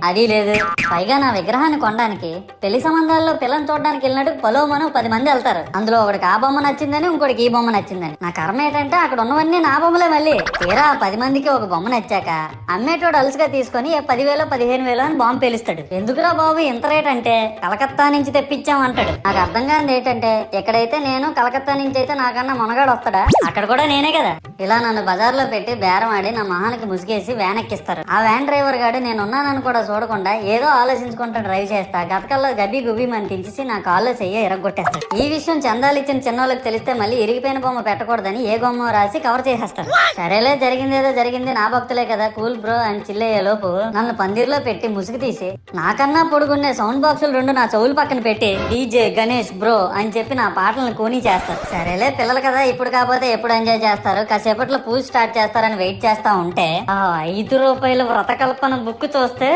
అది లేదు. పైగా నా విగ్రహాన్ని కొనడానికి పెళ్లి సంబంధాల్లో పిల్లని చూడడానికి వెళ్ళినట్టు పొలోమను 10 మంది వెళ్తారు. అందులో ఒకడికి ఆ బొమ్మ నచ్చిందని, ఇంకోటికి ఈ బొమ్మ నచ్చిందని. నా కర్మ ఏంటంటే అక్కడ ఉన్నవన్నీ నా బొమ్మలే. మళ్ళీ తీరా 10 మందికి ఒక బొమ్మ నచ్చాక అమ్మేటోడు అలుసుగా తీసుకొని 10,000 15,000 అని బాంబు పేలుస్తాడు. ఎందుకురా బాబు ఇంత రేట్ అంటే కలకత్తా నుంచి తెప్పించాం అంటాడు. నాకు అర్థం కానిది ఏంటంటే ఎక్కడైతే నేను కలకత్తా నుంచి అయితే నాకన్నా మొనగాడు వస్తాడా, అక్కడ కూడా నేనే కదా. ఇలా నన్ను బజార్లో పెట్టి బేరం ఆడి నా మొహానికి ముసుగేసి వ్యాన్ ఎక్కిస్తారు. ఆ వ్యాన్ డ్రైవర్ గాడు నేను ఉన్నానని కూడా చూడకుండా ఏదో ఆలోచించుకుంటా డ్రైవ్ చేస్తా గతకల్లో గబ్బి గుబ్బి అని తించేసి నా కాల్లో చెయ్యి ఇరగొట్టేస్తాడు. ఈ విషయం చందాలు ఇచ్చిన చిన్నోళ్ళకి తెలిస్తే మళ్ళీ ఇరిగిపోయిన బొమ్మ పెట్టకూడదని ఏ బొమ్మ రాసి కవర్ చేసేస్తారు. సరేలే జరిగిందేదో జరిగింది, నా భక్తులే కదా కూల్ బ్రో అని చిల్లయ్యే లోపు నన్ను పందిర్లో పెట్టి ముసుగు తీసి నాకన్నా పొడుగున్నే సౌండ్ బాక్సులు 2 నా చెవులు పక్కన పెట్టి డీజే గణేష్ బ్రో అని చెప్పి నా పాటలను కూనీ చేస్తారు. సరేలే పిల్లలు కదా ఇప్పుడు కాకపోతే ఎప్పుడు ఎంజాయ్ చేస్తారు, కాసేపట్లో పూజ స్టార్ట్ చేస్తారని వెయిట్ చేస్తా ఉంటే ఆ 5 రూపాయల వ్రతకల్పన బుక్ చూస్తే